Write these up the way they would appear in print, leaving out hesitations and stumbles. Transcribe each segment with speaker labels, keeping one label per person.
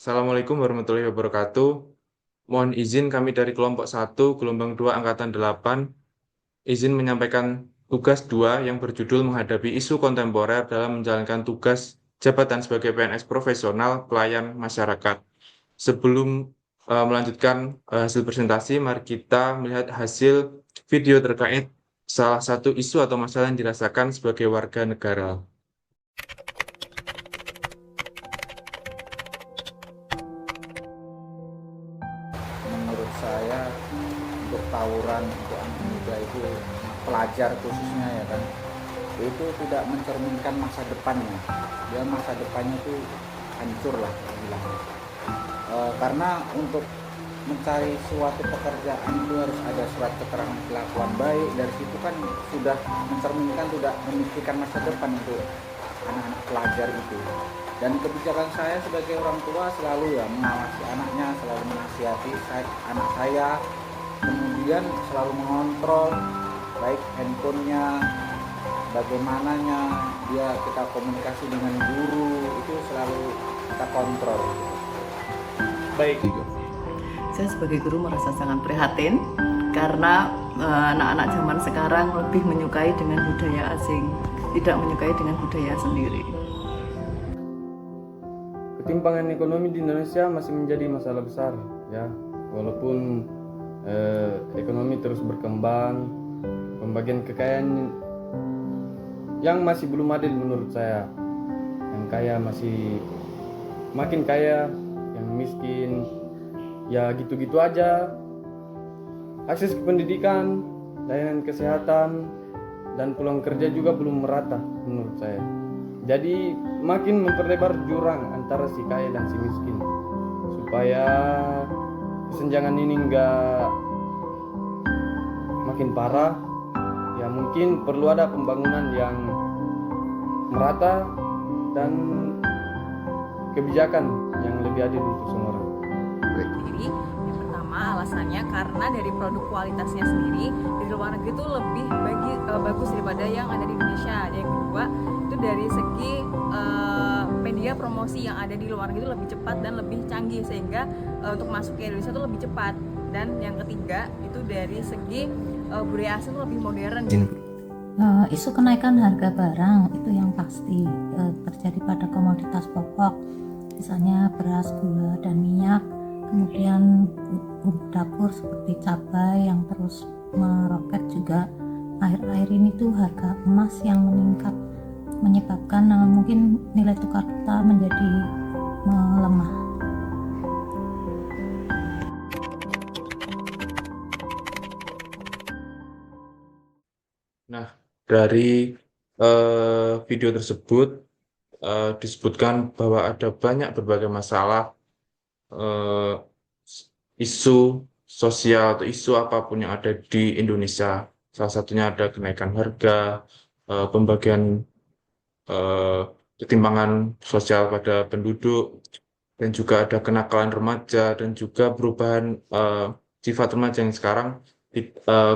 Speaker 1: Assalamualaikum warahmatullahi wabarakatuh. Mohon izin kami dari kelompok 1, gelombang 2, angkatan 8, izin menyampaikan tugas 2 yang berjudul menghadapi isu kontemporer dalam menjalankan tugas jabatan sebagai PNS profesional pelayan masyarakat. Sebelum melanjutkan hasil presentasi, mari kita melihat hasil video terkait salah satu isu atau masalah yang dirasakan sebagai warga negara.
Speaker 2: Menurut saya untuk tawuran untuk anak muda itu, pelajar khususnya ya kan, itu tidak mencerminkan masa depannya. Dia masa depannya itu hancur lah bilangnya. Karena untuk mencari suatu pekerjaan itu harus ada surat keterangan kelakuan baik. Dari situ kan sudah mencerminkan, sudah memikirkan masa depan untuk anak-anak pelajar itu. Dan kebijakan saya sebagai orang tua selalu ya mengawasi anaknya, selalu menasihati anak saya, kemudian selalu mengontrol baik handphonenya, bagaimananya dia kita komunikasi dengan guru, itu selalu kita kontrol.
Speaker 3: Baik.
Speaker 4: Saya sebagai guru merasa sangat prihatin karena anak-anak zaman sekarang lebih menyukai dengan budaya asing, tidak menyukai dengan budaya sendiri.
Speaker 5: Ketimpangan ekonomi di Indonesia masih menjadi masalah besar, ya. Walaupun ekonomi terus berkembang, pembagian kekayaan yang masih belum adil menurut saya. Yang kaya masih makin kaya, yang miskin ya gitu-gitu aja. Akses ke pendidikan, layanan kesehatan, dan peluang kerja juga belum merata menurut saya. Jadi makin memperlebar jurang antara si kaya dan si miskin. Supaya kesenjangan ini enggak makin parah, ya mungkin perlu ada pembangunan yang merata dan kebijakan yang lebih adil untuk semua orang.
Speaker 6: Jadi yang pertama alasannya karena dari produk kualitasnya sendiri di luar negeri itu lebih bagus daripada yang ada di Indonesia. Dan yang kedua itu dari segi media promosi yang ada di luar negeri itu lebih cepat dan lebih canggih, sehingga untuk masuk ke Indonesia itu lebih cepat. Dan yang ketiga itu dari segi budaya asing itu lebih modern.
Speaker 7: Isu kenaikan harga barang itu yang pasti terjadi pada komoditas pokok, misalnya beras, gula, dan minyak. Kemudian bumbu dapur seperti cabai yang terus meroket juga. Akhir-akhir ini tuh harga emas yang meningkat menyebabkan mungkin nilai tukar kita menjadi melemah.
Speaker 1: Nah, dari video tersebut disebutkan bahwa ada banyak berbagai masalah, eh, isu sosial atau isu apapun yang ada di Indonesia. Salah satunya ada kenaikan harga, pembagian eh, ketimpangan sosial pada penduduk, dan juga ada kenakalan remaja dan juga perubahan sifat remaja yang sekarang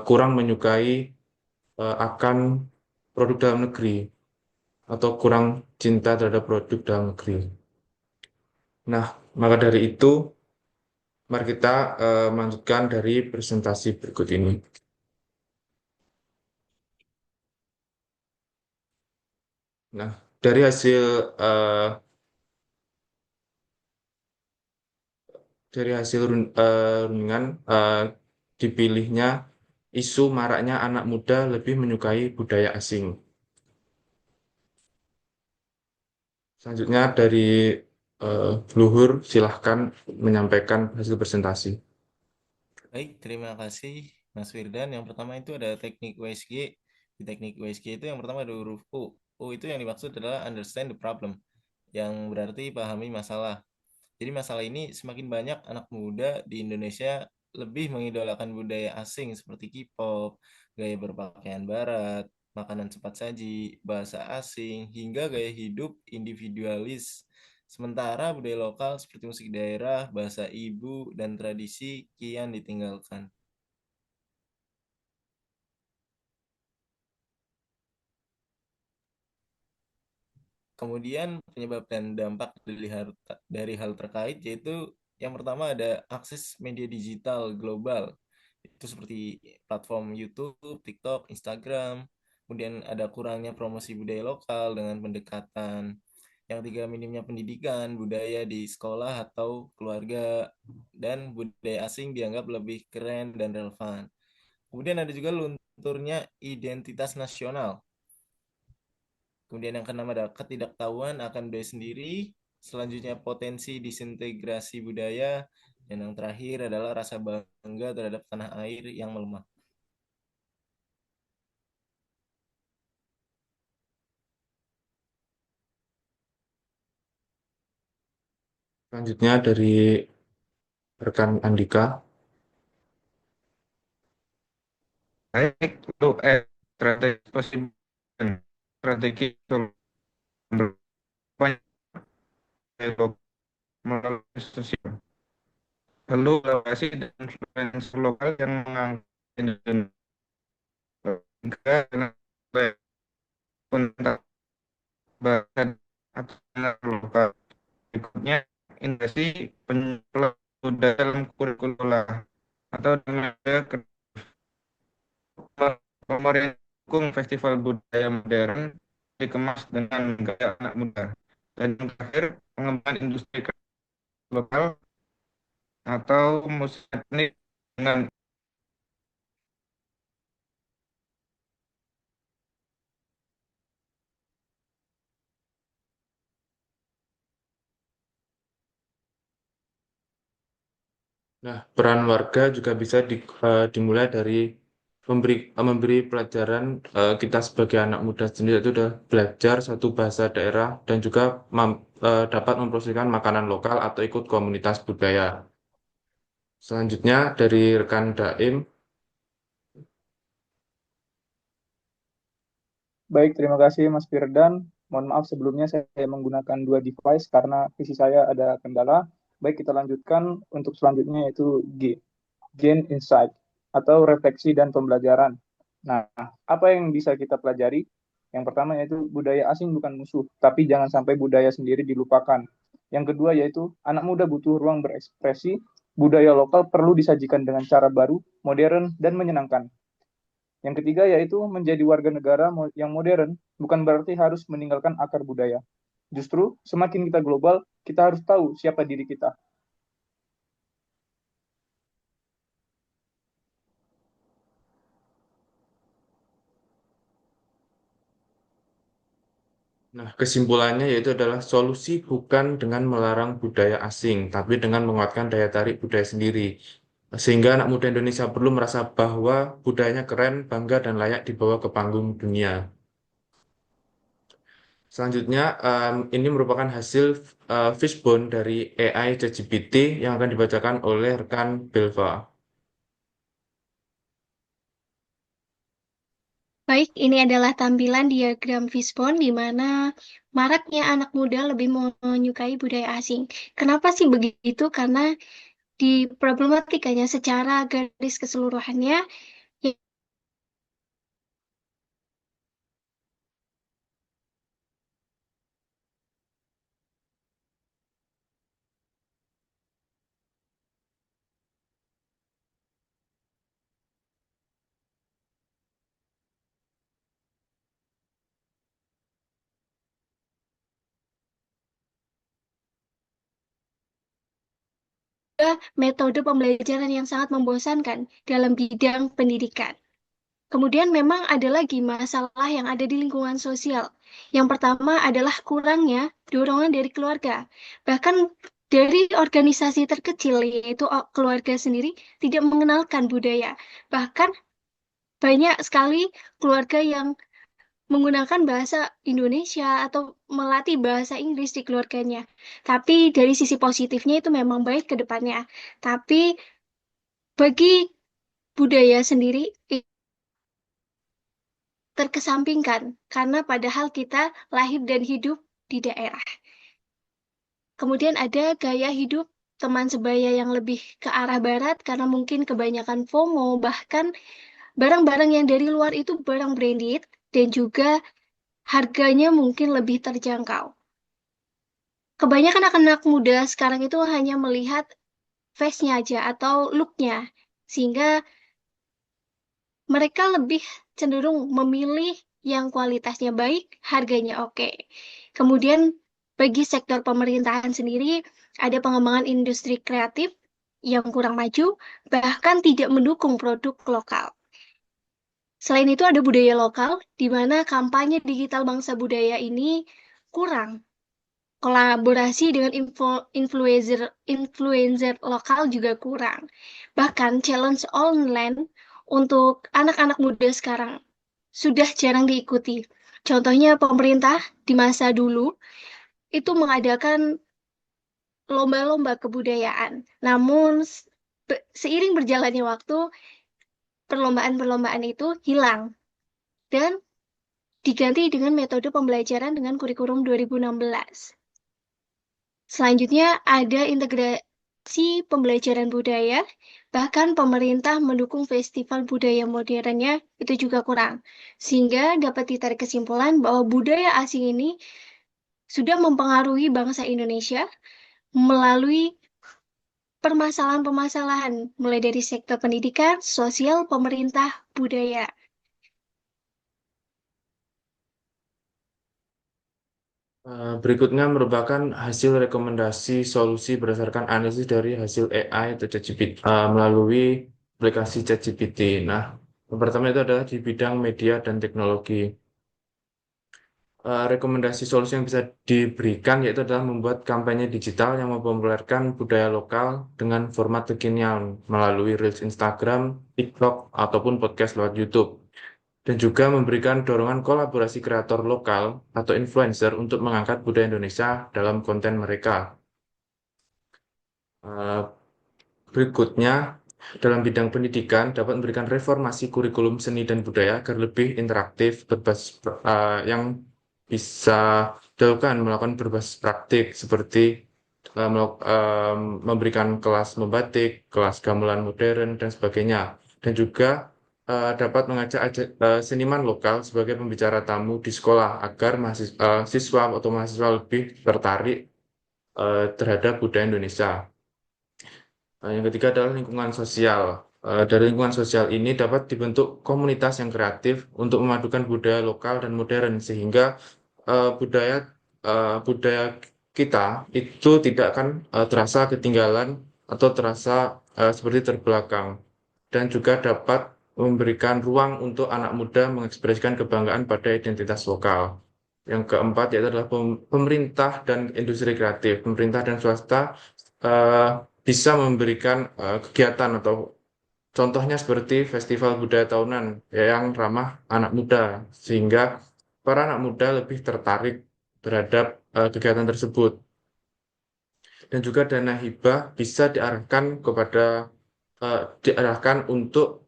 Speaker 1: kurang menyukai akan produk dalam negeri atau kurang cinta terhadap produk dalam negeri. Nah, maka dari itu, mari kita melanjutkan dari presentasi berikut ini. Nah, dari hasil eh, rundingan dipilihnya isu maraknya anak muda lebih menyukai budaya asing. Selanjutnya dari Luhur, silahkan menyampaikan hasil presentasi.
Speaker 3: Baik, terima kasih Mas Firdan. Yang pertama itu ada teknik USG. Di teknik USG itu yang pertama ada huruf U. U itu yang dimaksud adalah understand the problem, yang berarti pahami masalah. Jadi masalah ini semakin banyak anak muda di Indonesia lebih mengidolakan budaya asing seperti K-pop, gaya berpakaian barat, makanan cepat saji, bahasa asing, hingga gaya hidup individualis. Sementara budaya lokal seperti musik daerah, bahasa ibu, dan tradisi kian ditinggalkan. Kemudian penyebab dan dampak dari hal terkait yaitu yang pertama ada akses media digital global. Itu seperti platform YouTube, TikTok, Instagram. Kemudian ada kurangnya promosi budaya lokal dengan pendekatan. Yang tiga, minimnya pendidikan budaya di sekolah atau keluarga, dan budaya asing dianggap lebih keren dan relevan. Kemudian ada juga lunturnya identitas nasional. Kemudian yang keenam ada ketidaktahuan akan budaya sendiri. Selanjutnya potensi disintegrasi budaya. Dan yang terakhir adalah rasa bangga terhadap tanah air yang melemah.
Speaker 1: Selanjutnya dari rekan Andika.
Speaker 8: Baik, untuk strategi positif strategi melalui sosial. Lalu evaluasi dan influencer lokal yang mengangkat kontak bahkan atau lokal. Berikutnya, industri penyuluh dalam kurikulum atau dengan pemerintah dukung festival budaya modern dikemas dengan gaya anak muda. Dan yang terakhir, pengembangan industri lokal atau musik etnik dengan
Speaker 1: Nah, peran warga juga bisa dimulai dari memberi pelajaran, kita sebagai anak muda sendiri itu sudah belajar satu bahasa daerah dan juga dapat mempromosikan makanan lokal atau ikut komunitas budaya. Selanjutnya dari rekan Daim.
Speaker 9: Baik, terima kasih Mas Firdan. Mohon maaf sebelumnya saya menggunakan dua device karena PC saya ada kendala. Baik, kita lanjutkan untuk selanjutnya yaitu G, Gain Insight atau refleksi dan pembelajaran. Nah, apa yang bisa kita pelajari? Yang pertama yaitu budaya asing bukan musuh, tapi jangan sampai budaya sendiri dilupakan. Yang kedua yaitu anak muda butuh ruang berekspresi, budaya lokal perlu disajikan dengan cara baru, modern, dan menyenangkan. Yang ketiga yaitu menjadi warga negara yang modern bukan berarti harus meninggalkan akar budaya. Justru semakin kita global, kita harus tahu siapa diri kita.
Speaker 1: Nah, kesimpulannya yaitu adalah solusi bukan dengan melarang budaya asing, tapi dengan menguatkan daya tarik budaya sendiri. Sehingga anak muda Indonesia perlu merasa bahwa budayanya keren, bangga, dan layak dibawa ke panggung dunia. Selanjutnya, ini merupakan hasil fishbone dari AI ChatGPT yang akan dibacakan oleh rekan Belva.
Speaker 10: Baik, ini adalah tampilan diagram fishbone di mana maraknya anak muda lebih menyukai budaya asing. Kenapa sih begitu? Karena di problematikanya secara garis keseluruhannya, metode pembelajaran yang sangat membosankan dalam bidang pendidikan. Kemudian memang ada lagi masalah yang ada di lingkungan sosial. Yang pertama adalah kurangnya dorongan dari keluarga. Bahkan dari organisasi terkecil, yaitu keluarga sendiri, tidak mengenalkan budaya. Bahkan banyak sekali keluarga yang menggunakan bahasa Indonesia atau melatih bahasa Inggris di keluarganya. Tapi dari sisi positifnya itu memang baik ke depannya. Tapi bagi budaya sendiri terkesampingkan karena padahal kita lahir dan hidup di daerah. Kemudian ada gaya hidup teman sebaya yang lebih ke arah barat karena mungkin kebanyakan FOMO, bahkan barang-barang yang dari luar itu barang branded dan juga harganya mungkin lebih terjangkau. Kebanyakan anak-anak muda sekarang itu hanya melihat face-nya aja atau look-nya, sehingga mereka lebih cenderung memilih yang kualitasnya baik, harganya oke. Kemudian bagi sektor pemerintahan sendiri, ada pengembangan industri kreatif yang kurang maju, bahkan tidak mendukung produk lokal. Selain itu ada budaya lokal, di mana kampanye digital bangsa budaya ini kurang. Kolaborasi dengan influencer lokal juga kurang. Bahkan challenge online untuk anak-anak muda sekarang sudah jarang diikuti. Contohnya pemerintah di masa dulu itu mengadakan lomba-lomba kebudayaan. Namun seiring berjalannya waktu, perlombaan-perlombaan itu hilang dan diganti dengan metode pembelajaran dengan kurikulum 2016. Selanjutnya ada integrasi pembelajaran budaya, bahkan pemerintah mendukung festival budaya modernnya itu juga kurang. Sehingga dapat ditarik kesimpulan bahwa budaya asing ini sudah mempengaruhi bangsa Indonesia melalui permasalahan-permasalahan, mulai dari sektor pendidikan, sosial, pemerintah, budaya.
Speaker 1: Berikutnya merupakan hasil rekomendasi solusi berdasarkan analisis dari hasil AI atau ChatGPT melalui aplikasi ChatGPT. Nah, yang pertama itu adalah di bidang media dan teknologi. Rekomendasi solusi yang bisa diberikan yaitu adalah membuat kampanye digital yang mempopulerkan budaya lokal dengan format kekinian melalui Reels Instagram, TikTok, ataupun podcast lewat YouTube. Dan juga memberikan dorongan kolaborasi kreator lokal atau influencer untuk mengangkat budaya Indonesia dalam konten mereka. Eh, Berikutnya, dalam bidang pendidikan dapat memberikan reformasi kurikulum seni dan budaya agar lebih interaktif, yang bisa dilakukan melakukan berbasis praktik seperti memberikan kelas membatik, kelas gamelan modern dan sebagainya. Dan juga dapat mengajak seniman lokal sebagai pembicara tamu di sekolah agar siswa atau mahasiswa lebih tertarik terhadap budaya Indonesia. Yang ketiga adalah lingkungan sosial. Dari lingkungan sosial ini dapat dibentuk komunitas yang kreatif untuk memadukan budaya lokal dan modern sehingga budaya budaya kita itu tidak akan terasa ketinggalan atau terasa seperti terbelakang, dan juga dapat memberikan ruang untuk anak muda mengekspresikan kebanggaan pada identitas lokal. Yang keempat yaitu adalah pemerintah dan industri kreatif. Pemerintah dan swasta eh, bisa memberikan kegiatan atau contohnya seperti festival budaya tahunan yang ramah anak muda, sehingga para anak muda lebih tertarik terhadap kegiatan tersebut. Dan juga dana hibah bisa diarahkan untuk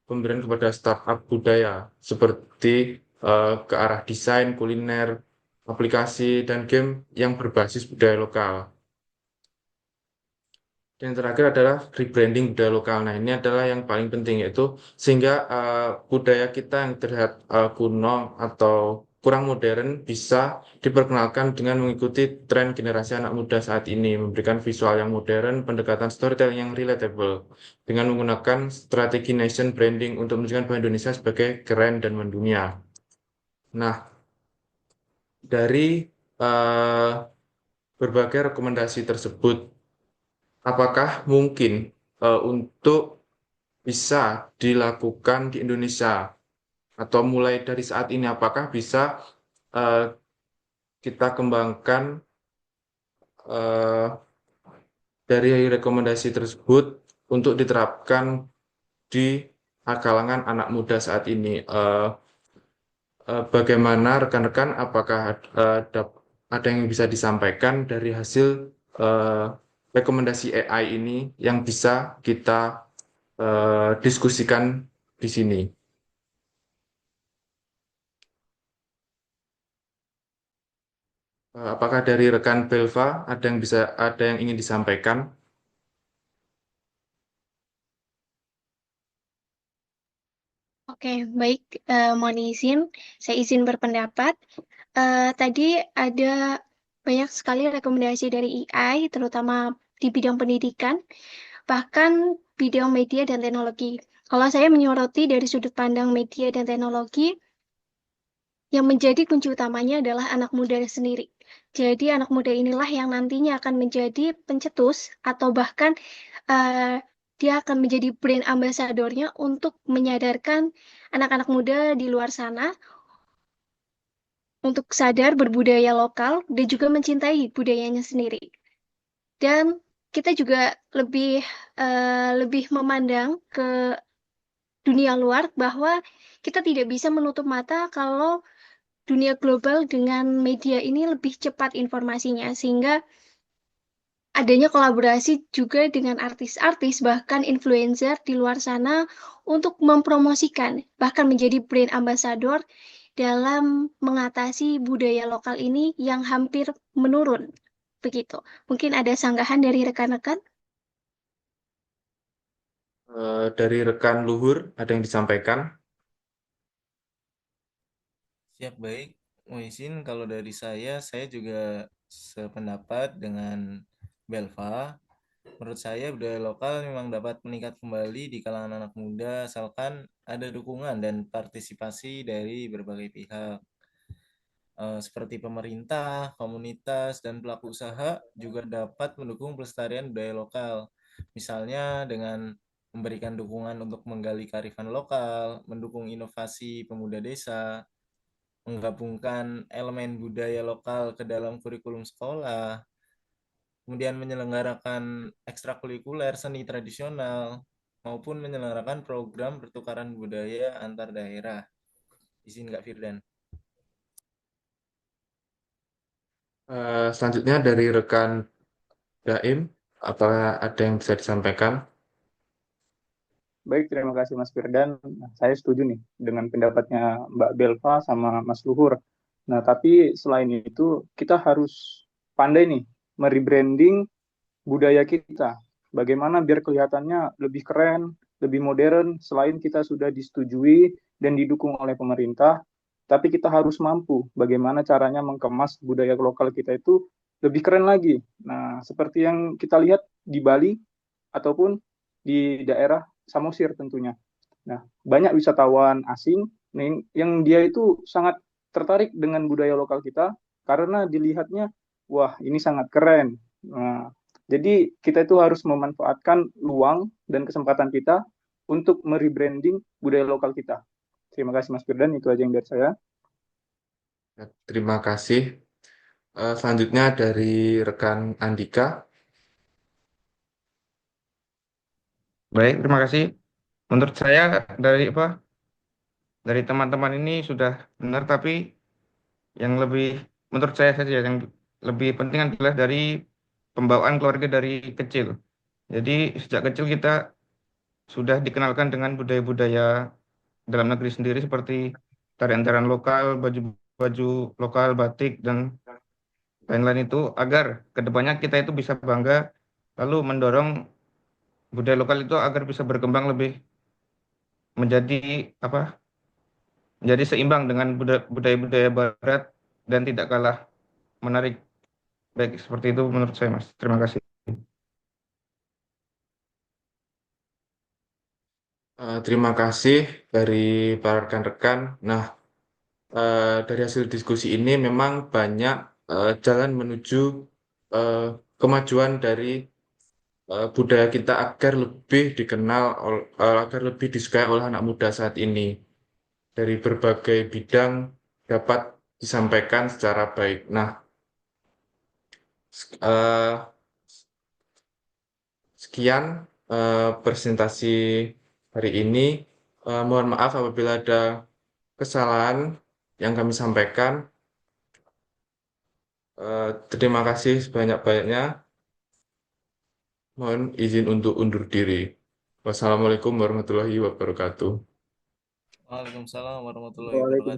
Speaker 1: pemberian kepada startup budaya seperti ke arah desain, kuliner, aplikasi, dan game yang berbasis budaya lokal. Yang terakhir adalah rebranding budaya lokal. Nah, ini adalah yang paling penting, yaitu sehingga budaya kita yang terlihat kuno atau kurang modern bisa diperkenalkan dengan mengikuti tren generasi anak muda saat ini, memberikan visual yang modern, pendekatan storytelling yang relatable, dengan menggunakan strategi nation branding untuk menunjukkan bahwa Indonesia sebagai keren dan mendunia. Nah, dari eh, berbagai rekomendasi tersebut, apakah mungkin untuk bisa dilakukan di Indonesia, atau mulai dari saat ini apakah bisa eh, kita kembangkan eh, dari rekomendasi tersebut untuk diterapkan di kalangan anak muda saat ini? Bagaimana rekan-rekan, apakah ada yang bisa disampaikan dari hasil eh, rekomendasi AI ini yang bisa kita diskusikan di sini? Apakah dari rekan Belva ada yang ingin disampaikan?
Speaker 10: Oke, baik. Mohon izin, saya izin berpendapat. Tadi ada banyak sekali rekomendasi dari AI, terutama di bidang pendidikan, bahkan bidang media dan teknologi. Kalau saya menyoroti dari sudut pandang media dan teknologi, yang menjadi kunci utamanya adalah anak muda sendiri. Jadi anak muda inilah yang nantinya akan menjadi pencetus atau bahkan eh, dia akan menjadi brand ambassador-nya untuk menyadarkan anak-anak muda di luar sana untuk sadar berbudaya lokal dan juga mencintai budayanya sendiri. Dan kita juga lebih memandang ke dunia luar bahwa kita tidak bisa menutup mata kalau dunia global dengan media ini lebih cepat informasinya, sehingga adanya kolaborasi juga dengan artis-artis, bahkan influencer di luar sana untuk mempromosikan, bahkan menjadi brand ambassador dalam mengatasi budaya lokal ini yang hampir menurun. Begitu. Mungkin ada sanggahan dari rekan-rekan?
Speaker 1: Dari rekan Luhur, ada yang disampaikan?
Speaker 3: Siap, baik. Mohon kalau dari saya juga sependapat dengan Belva. Menurut saya budaya lokal memang dapat meningkat kembali di kalangan anak muda asalkan ada dukungan dan partisipasi dari berbagai pihak. Seperti pemerintah, komunitas, dan pelaku usaha juga dapat mendukung pelestarian budaya lokal. Misalnya dengan memberikan dukungan untuk menggali kearifan lokal, mendukung inovasi pemuda desa, menggabungkan elemen budaya lokal ke dalam kurikulum sekolah, kemudian menyelenggarakan ekstrakurikuler seni tradisional, maupun menyelenggarakan program pertukaran budaya antar daerah. Izin Kak Firdan.
Speaker 1: Selanjutnya dari rekan Daim, apakah ada yang bisa disampaikan?
Speaker 9: Baik, terima kasih Mas Firdan. Nah, saya setuju nih dengan pendapatnya Mbak Belva sama Mas Luhur. Nah, tapi selain itu kita harus pandai nih merebranding budaya kita. Bagaimana biar kelihatannya lebih keren, lebih modern, selain kita sudah disetujui dan didukung oleh pemerintah, tapi kita harus mampu bagaimana caranya mengemas budaya lokal kita itu lebih keren lagi. Nah, seperti yang kita lihat di Bali ataupun di daerah Samosir tentunya. Nah, banyak wisatawan asing yang dia itu sangat tertarik dengan budaya lokal kita karena dilihatnya, wah ini sangat keren. Nah, jadi kita itu harus memanfaatkan luang dan kesempatan kita untuk merebranding budaya lokal kita. Terima kasih Mas Firdan, itu aja yang dari saya.
Speaker 1: Terima kasih. Selanjutnya dari rekan Andika.
Speaker 8: Baik, terima kasih. Menurut saya dari teman-teman ini sudah benar, tapi yang lebih menurut saya saja yang lebih penting adalah dari pembawaan keluarga dari kecil. Jadi sejak kecil kita sudah dikenalkan dengan budaya-budaya dalam negeri sendiri seperti tarian-tarian lokal, baju-baju lokal, batik dan lain-lain itu agar kedepannya kita itu bisa bangga lalu mendorong budaya lokal itu agar bisa berkembang lebih menjadi apa menjadi seimbang dengan budaya-budaya barat dan tidak kalah menarik. Baik, seperti itu menurut saya, Mas. Terima kasih.
Speaker 1: Terima kasih dari para rekan-rekan. Nah, dari hasil diskusi ini memang banyak jalan menuju eh, kemajuan dari budaya kita agar lebih dikenal, agar lebih disukai oleh anak muda saat ini. Dari berbagai bidang dapat disampaikan secara baik. Nah, eh, sekian presentasi hari ini. Mohon maaf apabila ada kesalahan yang kami sampaikan. Terima kasih sebanyak-banyaknya. Mohon izin untuk undur diri. Wassalamualaikum warahmatullahi wabarakatuh.
Speaker 3: Waalaikumsalam warahmatullahi wabarakatuh.
Speaker 9: Waalaikumsalam.